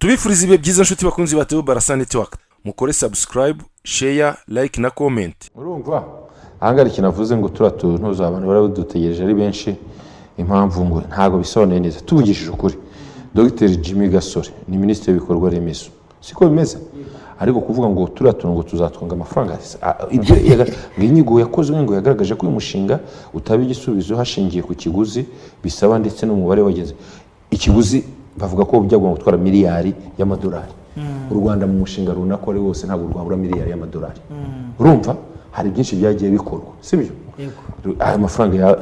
tubifuriza ibihe byiza nshuti bakunzi ba Theo Barasa Network, mukore subscribe, share, like na comment. Urumva ahangari kinavuze ngo turatuntuza abantu baradutegereje ari benshi, impamvu ngo ntago bisoneye neza. Tuvugishije ukuri, Dr Jimmy Gasore ni minisitiri w'ibikorwa remezo, siko bimeze. Ariko kuvuga ngo turatunga ngo tuzatwanga amafaranga, ibyo inyigo yakozwe ngo yagaragaje ko uyu mushinga utaba igisubizo hashingiye ku kiguzi bisaba ndetse n'umubare wageze. Ikiguzi bavuga ko byagomba gutwara miliyari y'amadolari. U Rwanda mu mushinga runaka ari wose ntabwo rwabura miliyari y'amadolari. Urumva hari byinshi byagiye bikorwa, sibyo? Aya mafaranga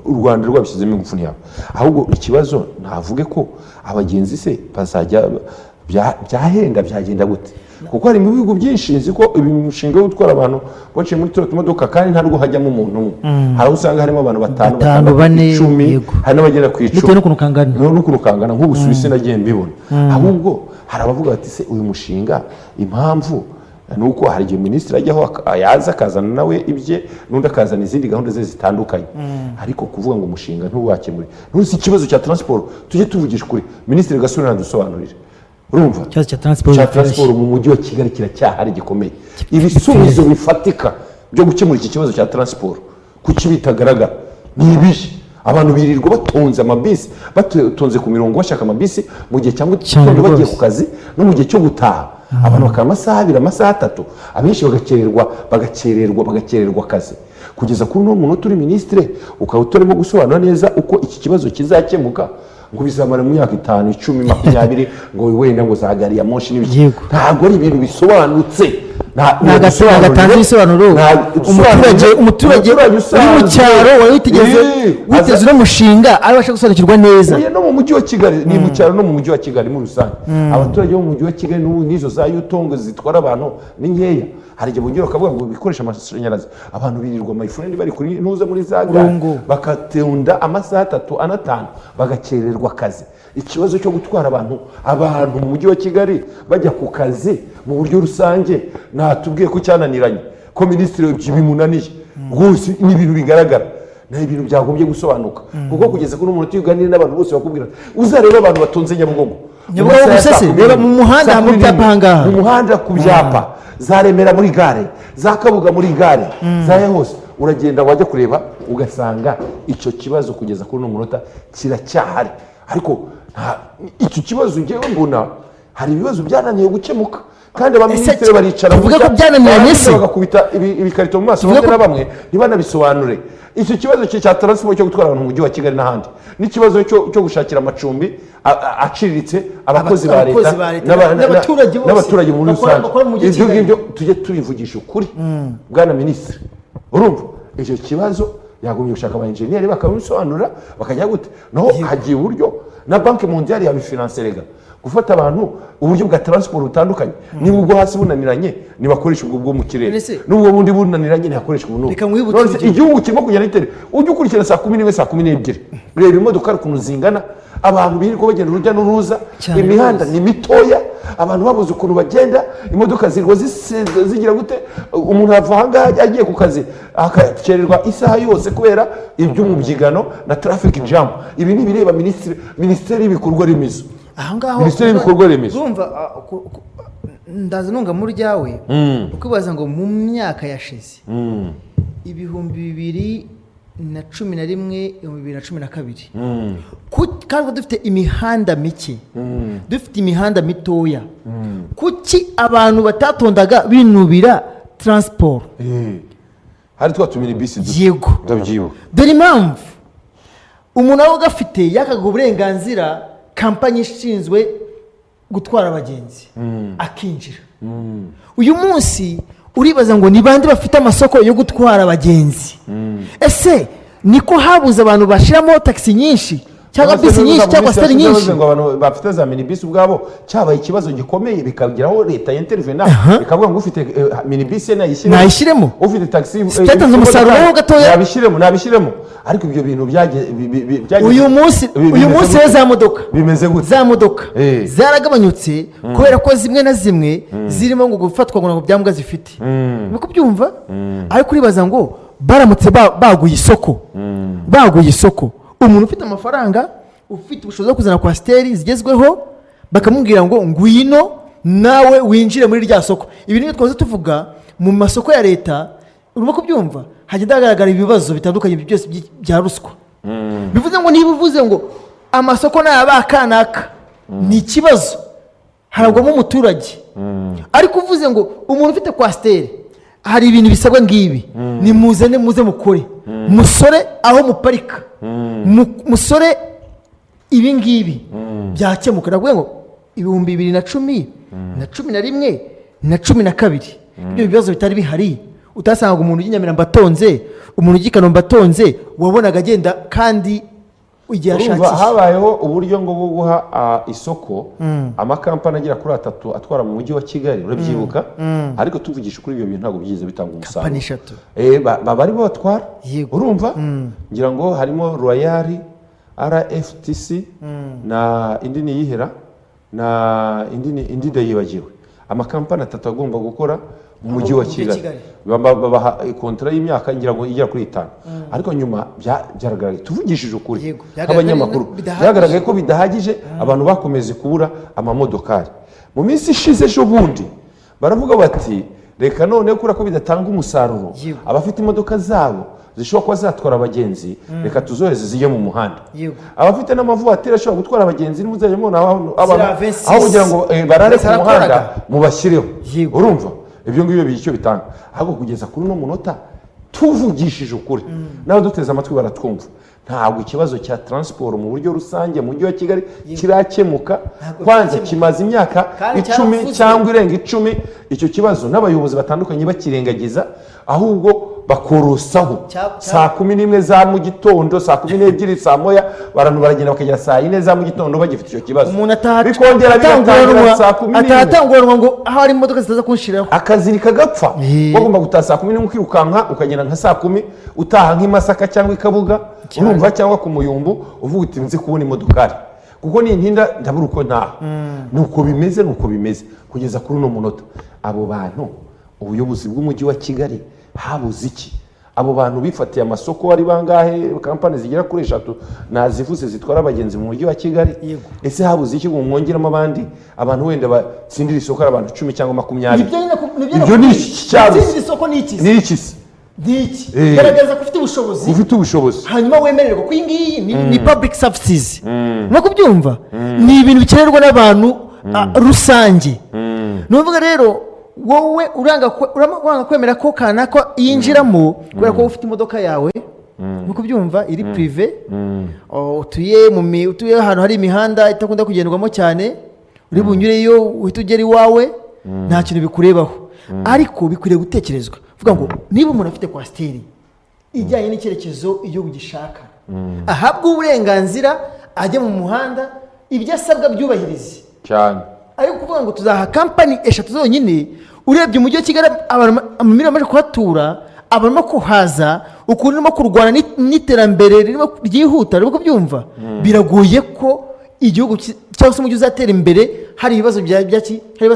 u Rwanda rwabishyizemo ingufu yabo. Ahubwo ikibazo ntavuge ko abagenzi se bazajya byahenda byagenda gute, kuko hari mu bihugu byinshi nzi ko ibi mushinga wo gutwara abantu baciye muri tro imodoka kandi ntarwo hajyamo umuntu. Hari usanga harimo abantu 5 10, hari n'abagera ku 10 bitewe n'ukuntu kangana nk'ubu Suisse nagiye mbibona. Ahubwo hari abavuga bati se uyu mushinga impamvu nuko hari igihe minisitiri ajyaho yaza akazana nawe ibye n'undi akazana izindi gahunda ze zitandukanye. Ariko kuvuga ngo umushinga ntuwakemure ntuzi ikibazo cya transport, tujye tuvugisha kuri minisitiri Gasore nadusobanurire. Urumva cya transport mu mujyi wa Kigali kiracyahari gikomeye. Ibisubizo bifatika byo gukemura iki kibazo cya transport kuki bitagaragara ni ibihe. Abantu birirwa batonze amabisi, batonze ku mirongo bashaka amabisi mu gihe cyangwa bagiye ku kazi no mu gihe cyo gutaha. Abantu bakaba amasaha 2 amasaha 3, abenshi bagakererwa akazi. Kugeza kuri no muntu turi ministre ukaba utoremo gusobanura neza uko iki kibazo kizakemuka, ngo bizamara mu myaka 5 10 20 ngo wenda ngo zagari ya moshi n'ibiki. Ntabwo ari ibintu bisobanutse. Nagatanze ibisobanuro. Umuturage uri mu cyaro witeze no mushinga abasha gusobanukirwa neza. No mu mujyi wa Kigali ni mu cyaro no mu mujyi wa Kigali muri rusange. Abaturage bo mu mujyi wa Kigali n'izo za yutongo zitwara abantu ni nkeya. Hari igihe bongera bakavuga ngo bikoresha amashanyarazi, abantu birirwa my friend bari kuri ntuza muri zaga bakatunda amasaha 3 5 bagakererwa akazi. Ikibazo cyo gutwara abantu mu mujyi wa Kigali bajya ku kazi mu buryo rusange natubwiye ko cyananiranye ko minisitiri bimunaniye rwose. Ni ibintu bigaragara na ibintu byagombye gusobanuka, kuko kugeza kuri umuntu tuganira n'abantu bose bakubwira uzareba abantu batonze Nyabugogo musese reba mu muhanda mu byapa hangaha, mu muhanda ku byapa za Remera muri gare, za Kabuga muri gare, za hose uragenda wajya kureba ugasanga icyo kibazo kugeza kuri umunota kiracyahari. Ariko icyo kibazo ngewe mbona hari ibibazo byananiye gukemuka, kandi abaminisitiri baricara bavuga ko byananiranye se bagakubita ibikarito mu maso bamwe na bamwe ntibanabisobanure. Icyo kibazo cya transport cyo gutwara abantu mu mujyi wa Kigali n'ahandi n'ikibazo cyo gushakira amacumbi aciriritse abakozi ba leta n'abaturage muri rusange. Ibyo ngibyo tujye tubivugisha ukuri bwana minisitiri. Urumva icyo kibazo yagombye gushaka aba engineer bakabisobanura bakajya gute. Naho hagiye uburyo na Banki Mondiale yabifinanserega gufata abantu uburyo bwa transport butandukanye. Niba ubwo hasi bunaniranye nibakoresha ubwo bwo mu kirere, n'ubwo bundi bunaniranye ntihakoresha ubuno. Igihugu kirimo kugenda itere ujye ukurikira saa 10 saa 12 reba imodoka ukuntu zingana, abantu birirwa bagenda urujya n'uruza, imihanda ni mitoya, abantu babuze ukuntu bagenda, imodoka zirwa zigira gute. Umuntu ava hangaha agiye ku kazi akakererwa isaha yose kubera iby'umubyigano na traffic jam. Ibi ni bireba minisiteri y'ibikorwa remezo. Minisiteri y'ibikorwa remezo urumva ndaza nunga muri ryawe ukibaza ngo mu myaka yashize 2011 2012 kandi dufite imihanda mike, dufite imihanda mitoya, kuki abantu batatondaga binubira transport? Hari twatumira bisi yego ndabyibuka. Dore impamvu umuntu aho gafite yakaga uburenganzira kampanye ishinzwe gutwara abagenzi akinjira. Uyu munsi uribaza ngo ni bande bafite amasoko yo gutwara abagenzi? Ese niko habuze abantu bashiramo taxi nyinshi cyangwa bisi nyinshi cyangwa stari nyinshi ngo abantu bafite za minibus ubwabo cyabaye ikibazo gikomeye bikagiraho leta y'intervena ikavuga ngo ufite minibus nayishyiremo ufite taxi cyatanze umusaruro gatoya nabishyiremo. Ariko ibyo bintu byaje uyu munsi za modoka bimeze gute? Za modoka zaragabanyutse kubera ko zimwe na zimwe zirimo ngo gufatwa ngo byambwa zifite. Niko byumva. Ariko uribaza ngo baramutse baguye isoko umuntu ufite amafaranga ufite ubushobozi bwo kuzana kwasteri zigezweho bakamubwira ngo ngwino nawe winjire muri rya soko. Ibi niyo twaze tuvuga mu masoko ya leta, urimo kubyumva, hagenda hagaragara ibibazo bitandukanye byose bya ruswa. Bivuze ngo niba uvuze ngo amasoko n'abakanaka ni ikibazo, haragwamo umuturage. Ariko uvuze ngo umuntu ufite kwasiteri hari ibintu bisabwa ngibi, ni muze mukore, musore aho muparika, musore ibi ngibi byakemuka. Navuga ngo 2010 na 11 na 12 ibyo bibazo bitari bihari, utasanga umuntu w'Inyamirambo atonze, umuntu w'Ikanombe atonze, wabonaga agenda kandi igihe ashakiye. Habayeho uburyo ngo guha isoko amakampani agira kuri 3 atwara mu mujyi wa Kigali, urabyibuka? Ariko tuvugisha kuri ibyo bintu ntabwo byize bitanga umusaruro. Baba ari bo batwara, urumva? Ngira ngo harimo Royal, RFTC na indi ni yihera na indi ndayibagiwe. Amakampani 3 agomba gukora mu mujyi wa Kigali, babaha kontra y'imyaka ngira ngo igera kuri 5. Ariko nyuma byaragaragaye, tuvugishije ukuri nk'abanyamakuru, byagaragaye ko bidahagije, abantu bakomeze kubura amamodokari. Mu minsi ishize ejo bundi baravuga bati reka none kura ko bidatanga umusaruro, abafite imodoka zabo zishobora kuba zatwara abagenzi, reka tuzoheze ziye mu muhanda. Abafite n'amavuwatiri ashobora gutwara abagenzi n'umuzajya mubona aho kugira ngo barare ku muhanda mubashyireho, urumva? Ibyo ngibyo icyo bitanga. Ahubwo kugeza kuri no munota tuvugishije ukuri, naho duteze amatwi baratwumva, ntabwo ikibazo cya transport mu buryo rusange mu mujyi wa Kigali kirakemuka. Kwanza kimaze imyaka 10 cyangwa irenga 10 icyo kibazo, n'abayobozi batandukanye bakirengagiza, ahubwo bakorosaho saa 11 za mu gitondo, saa 12, saa moya, barantu baragenda bakagera saa 4 za mu gitondo bagifite icyo kibazo. Bikongera bigatangura saa 11 atatangurwa ngo aho ari imodoka zitaza kunshiraho, akazi kagapfa. Bagomba gutaha saa 11 ukirukanka ukagenda nka saa 10 utaha nk'Imasaka cyangwa Ikabuga, urumva, cyangwa ku Muyumbu, uvuga uti nzi kubona imodokari kuko ni intinda ndabura uko ntaha. Nuko bimeze kugeza kuri uno munota. Abo bantu, ubuyobozi bw'umujyi wa Kigali habuze iki? Abo bantu bifatiye amasoko ari bangahe, kampani zigera kuri 3 nazivuze zitwara abagenzi mu mujyi wa Kigali. Ese habuze iki ngo mwongeramo abandi abantu wenda batsindira isoko abantu 10 cyangwa 20? Ibyo ni isoko ni iki? Ni iki? Garagaza ko ufite ubushobozi, hanyuma wemererwa ko iyi ni public services. No kubyumva ni ibintu bikenerwa n'abantu rusange. Nuvuga rero wowe uranga kwemera ko kanaka yinjiramo kubera ko ufite imodoka yawe, no kubyumva iri prive, utuye ahantu hari imihanda itakunda kugendwamo cyane, uri bunyureyo uhita ugera iwawe, nta kintu bikurebaho. Ariko bikwiriye gutekerezwa, vuga ngo niba umuntu afite kwasiteri ijyanye n'icyerekezo igihugu gishaka, ahabwa uburenganzira ajya mu muhanda, ibyo asabwa byubahirize cyane. Ariko kuvuga ngo tuzaha kampani 3 zonyine, urebye umujyi wa Kigali amamiliyoni amaze kuhatura, abarimo kuhaza, ukuntu urimo kurwana n'iterambere ririmo ryihuta, urimo kubyumva, biragoye ko igihugu cyangwa se umujyi uzatera imbere hari ibibazo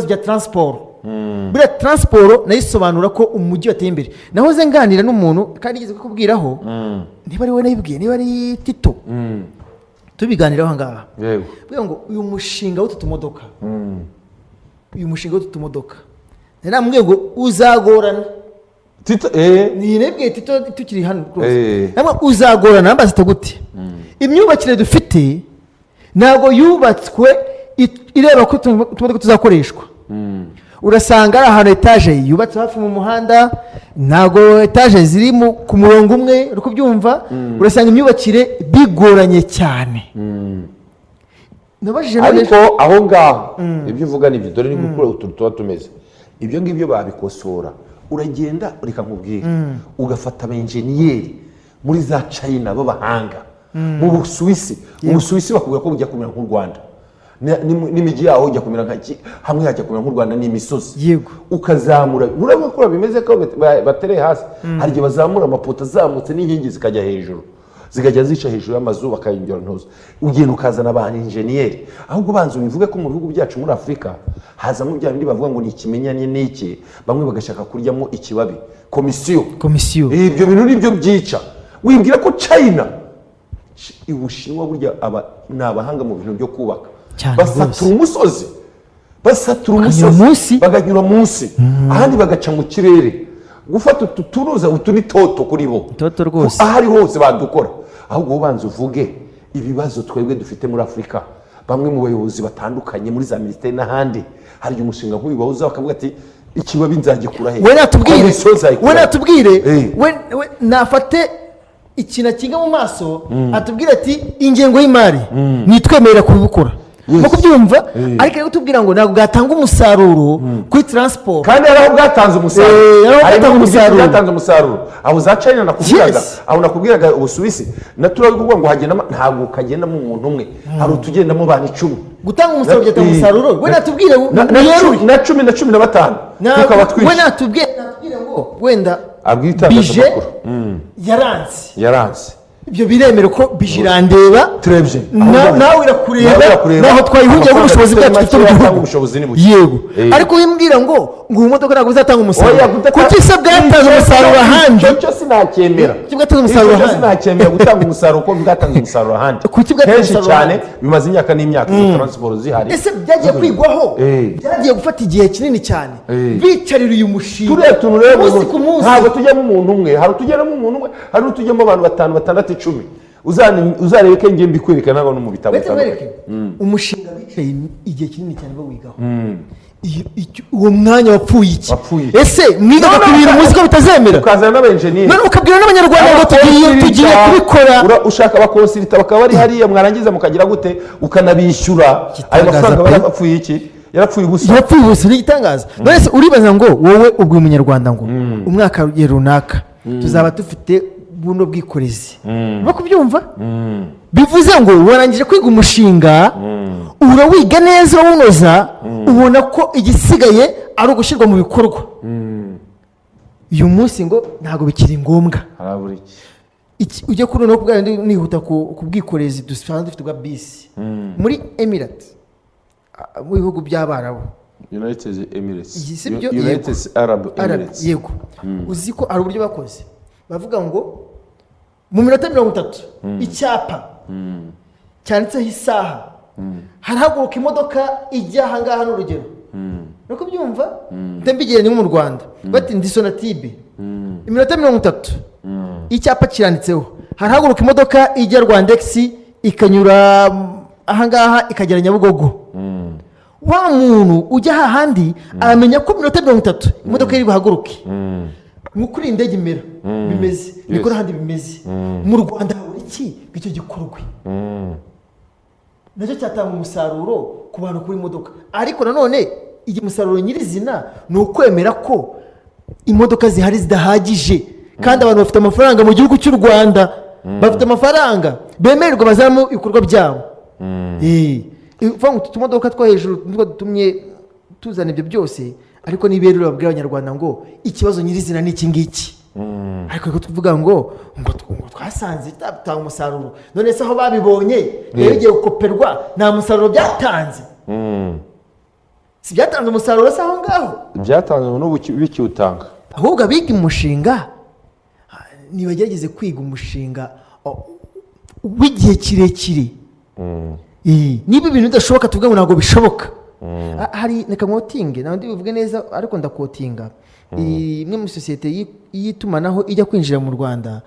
bya transport. Buriya transport nayo isobanura ko umujyi wateye imbere. Nahoze nganira n'umuntu kandi yigeze kukubwiraho, niba ari we nayibwiye, niba ari Tito, tubiganiraho ngaha, bwiye ngo uyu mushinga w'utumodoka, namubwiye ngo uzagorana. Tito ni nebwiye Tito tukiri hano rwose, namwe uzagorana. Ambaza gute? Imyubakire dufite ntabwo yubatswe ireba ko tumodoka tuzakoreshwa. Urasanga ari ahantu etaje yubatse hafi mu muhanda, ntago etaje ziri ku murongo umwe, uri kubyumva. Urasanga imyubakire bigoranye cyane. Ariko aho ngaho ibyo uvuga nibyo, dore ni gukora utuntu tuba tumeze ibyo ngibyo, babikosora. Uragenda reka nkubwire, ugafata abenjeniyeri muri za China b'abahanga, mu Busuwisi bakubwira ko bujya kumera nk'u Rwanda, n'imijyi yaho ujya kumera hamwe hajya kumera nk'u Rwanda n'imisozi, ukazamura. Urabona ko bimeze ko batereye hasi, hari igihe bazamura amapoto azamutse n'inkingi zikajya hejuru, zikajya zica hejuru y'amazu bakayongera ntozo. Ugenda ukazana abantu injeniyeri, ahubwo banza ubivuge ko mu bihugu byacu muri Afurika hazamo bya bindi bavuga ngo ni ikimenyane n'iki, bamwe bagashaka kuryamo ikibabi, komisiyo. Ibyo bintu nibyo byica. Wibwira ko China, Ubushinwa burya ni abahanga mu bintu byo kubaka, Cyane basatura rwose. umusozi basatura Bakanyura umusozi munsi. baganyura munsi ahandi bagaca mu kirere gufata utu turuza utu ni toto kuri bo Toto rwose. ahari hose badukora ahubwo ubanza uvuge ibibazo twebwe dufite muri Afurika bamwe mu bayobozi batandukanye muri za minisiteri n'ahandi hari umushinga nk'uyu bawuza bakavuga ati ikibabi nzagikura he we natubwire Komisiyo nzayikura we he? natubwire Eh. we nafate ikintu akinga mu maso atubwire ati ingengo y'imari nitwemerera kubikora no kubyumva ariko rero tubwira ngo ntabwo bwatanga umusaruro kuri transport kandi hari aho bwatanze umusaruro hari aho hari bwatanze ibihugu byinshi umusaruro. byatanze umusaruro aho za China nakubwiraga Yes. aho nakubwiraga Ubusuwisi naturaga kuvuga ngo hagendamo ntabwo kagendamo umuntu umwe hari utugendamo abantu 10 gutanga umusaruro byatanga umusaruro we natubwire na 10 na 15 tukaba we twinshi natubwire ngo wenda abwita bije yaranze yaranze ibyo biremera ko bije irandeba turebye nawe irakureba naho twayihungiye ubushobozi bwacu dufite mu gihugu ubushobozi ni buke yego Eh. ariko wimbwira ngo iyi modoka ntabwo izatanga Oya, umusaruro gutata- kuki se bwatanze umusaruro ahandi icyo sinacyemera Kuki bwatanze umusaruro Icyo ahandi? sinacyemera gutanga umusaruro kuko bwatanze umusaruro ahandi Kuki bwatanze kenshi umusaruro cyane ahandi? bimaze imyaka n'imyaka izo transport zihari ese byagiye kwigwaho Eh. byagiye gufata igihe kinini cyane Eh. bicarira uyu mushinga turiya tuntu rero umunsi ku munsi ntabwo tujyamo umuntu umwe hari utujyamo umuntu umwe hari utujyamo abantu 5 6 10 uzarebe ko ngiye mbikwereka nabo no mu bitabo Bete wereke umushinga bicaye igihe kinini cyane bawigaho uwo mwanya wapfuye iki Wapfuye iki? ese mwigaga ku bintu muzi ko bitazemera ukazana n'abenjeniyeri none ukabwira n'abanyarwanda ngo tugiye kubikora ushaka abakonsirita bakaba bari hariya mwarangiza mukagira gute ukanabishyura ayo mafaranga pe. barapfuye iki yarapfuye ubusa yapfuye ubusa ni igitangaza none se uribaza ngo wowe ubwo umunyarwanda ngo umwaka runaka tuzaba dufite buno bwikorezi no kubyumva bivuze ngo warangije kwiga umushinga urawiga neza urawunoza ubona ko igisigaye ari ugushyirwa mu bikorwa uyu munsi ngo ntabwo bikiri ngombwa harabura iki ujya kuri no kubwira nihuta ku bwikorezi dusanzwe dufite bwa bisi muri Emirates mu bihugu by'Abarabu United Emirates Iyi si byo? United Arab Arab, Emirates yego uzi ko ari uburyo bakoze bavuga ngo mu minota 30 icyapa cyanditseho isaha harahaguruka imodoka ijya ahangaha n'urugero no kubyumva ndambigire ni mu Rwanda bati ndi Sonatube iminota 30 icyapa kiranditseho harahaguruka imodoka ijya Rwandex ikanyura ahangaha ikagera Nyabugogo wa muntu ujya hahandi aramenya ko minota 30 imodoka iri buhaguruke nk'ukuri indege imera bimeze niko n'ahandi bimeze mu Rwanda hari iki icyo gikorwe nacyo cyatanga umusaruro ku bantu kuri imodoka ariko nanone igihe umusaruro nyirizina ni ukwemera ko imodoka zihari zidahagije kandi abantu bafite amafaranga mu gihugu cy'u Rwanda bafite amafaranga bemererwa bazamo ibikorwa byabo utu tumodoka two hejuru nitwo dutumye tuzana ibyo byose ariko niberura babwira abanyarwanda ngo ikibazo nyirizina ni iki ngiki ariko rero tuvuga ngo twasanze bitanga umusaruro none se aho babibonye rero igiye gukoperwa nta musaruro byatanze si byatanze umusaruro se aho ngaho byatanze n'ubu bikiwutanga ahubwo abiga umushinga ntibagerageze kwiga umushinga w'igihe kirekire niba ibintu bidashoboka tuvuge ngo ntabwo bishoboka hari reka nkotinge ntabwo ndibuvuge neza ariko ndakotinga imwe muri sosiyete y'itumanaho ijya kwinjira mu Rwanda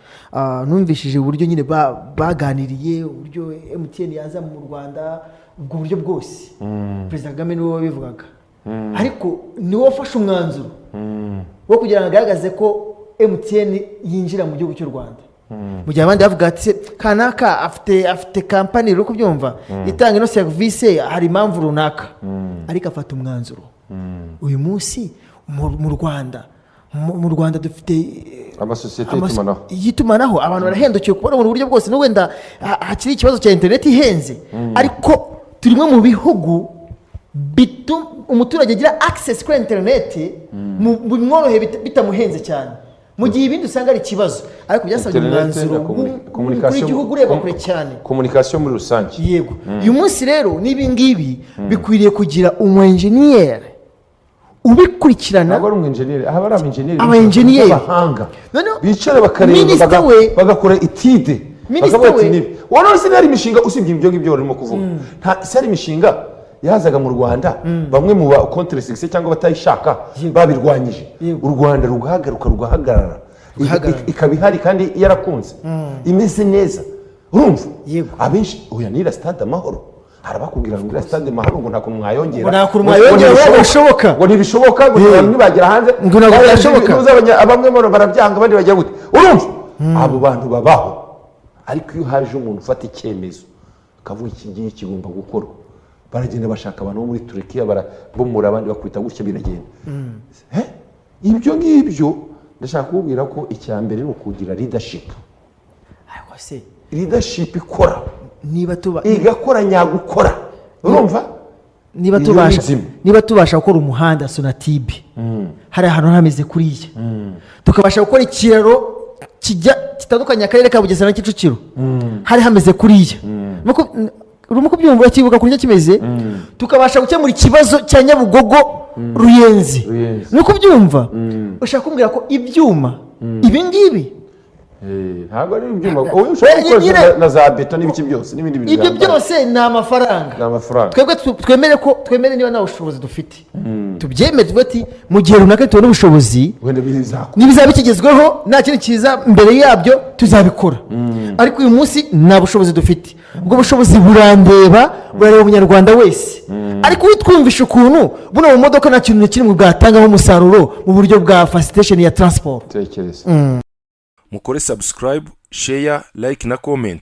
numvishije uburyo nyine baganiriye uburyo MTN yaza mu Rwanda ubwo buryo bwose Perezida Kagame niwe wabivugaga ariko niwe wafashe umwanzuro wo kugira ngo agaragaze ko MTN yinjira mu gihugu cy'u Rwanda mu gihe abandi bavuga ati kanaka afite kampani uri kubyumva itanga ino serivisi hari impamvu runaka ariko afata umwanzuro uyu munsi mu Rwanda dufite amasosiyete y'itumanaho abantu barahendukiye kubona mu buryo bwose no wenda hakiri ikibazo cya interineti ihenze ariko turimo mu bihugu bituma umuturage agira access kuri interineti bimworoheye bitamuhenze cyane mu gihe ibindi usanga ari ikibazo ariko byasabye umwanzuro w'igihugu ureba kure cyane komunikasiyo muri rusange yego uyu munsi rero n'ibi ngibi bikwiriye kugira umu-enjeniyeri ubikurikirana ntabwo ari umu-enjeniyeri aha bari aba-enjeniyeri aba-enjeniyeri b'abahanga bicara bakareba bagakora itide Minisitiri bakavuga ati we- nibi wowe se hari imishinga usibye ibyo ngibyo barimo kuvuga nta se hari imishinga yazaga mu Rwanda bamwe mu ba contre sexe cyangwa batayishaka Yego. babirwanyije Yego. u Rwanda rugahagarara Rugahagarara. ikaba ihari kandi yarakunze imeze neza urumva Yego. abenshi oya nira stade amahoro harabakubwira ngo ira stade amahoro ngo nta kuntu mwayongera Ngo nta kuntu mwayongera, ngo ntibishoboka. ngo ntibishoboka ngo abantu ntibagera hanze Ngo ntabwo byashoboka. bamwe barabyanga abandi bajya gute urumva abo bantu babaho ariko iyo haje umuntu ufata icyemezo akavuga iki ngiye kigomba gukorwa baragenda bashaka abantu bo muri Turukiya barabomora abandi bakwita gutya biragenda ibyo ngibyo ndashaka kubwira ko icya mbere ni ukugira leadership ariko se leadership ikora niba tuba igakora nyagukora urumva niba Iyo tubasha ni nzima. niba tubasha gukora umuhanda Sonatube hari ahantu hameze kuriya tukabasha gukora ikiraro kitandukanye akarere ka Bugesera na Kicukiro hari hameze kuriya urimo kubyumva urakibuka kurya kimeze tukabasha gukemura ikibazo cya Nyabugogo Ruyenzi ni kubyumva ushaka kumbwira ko ibyuma ibi ngibi ntabwo ari ibyuma wowe ushobora gukoresha na za beto n'ibiki byose n'ibindi bintu ibyo byose ni amafaranga twebwe twemere niba nta bushobozi dufite tubyemere tuvuge ati mu gihe runaka tubona ubushobozi n'ibizaba bikigezweho nta kintu kiza mbere yabyo tuzabikora ariko uyu munsi nta bushobozi dufite ubwo bushobozi burandeba umunyarwanda wese ariko witwumvisha ukuntu buno mu modoka nta kintu kimwe bwatangaho umusaruro mu buryo bwa facilitation ya transport tekereza mukore subscribe share like na comment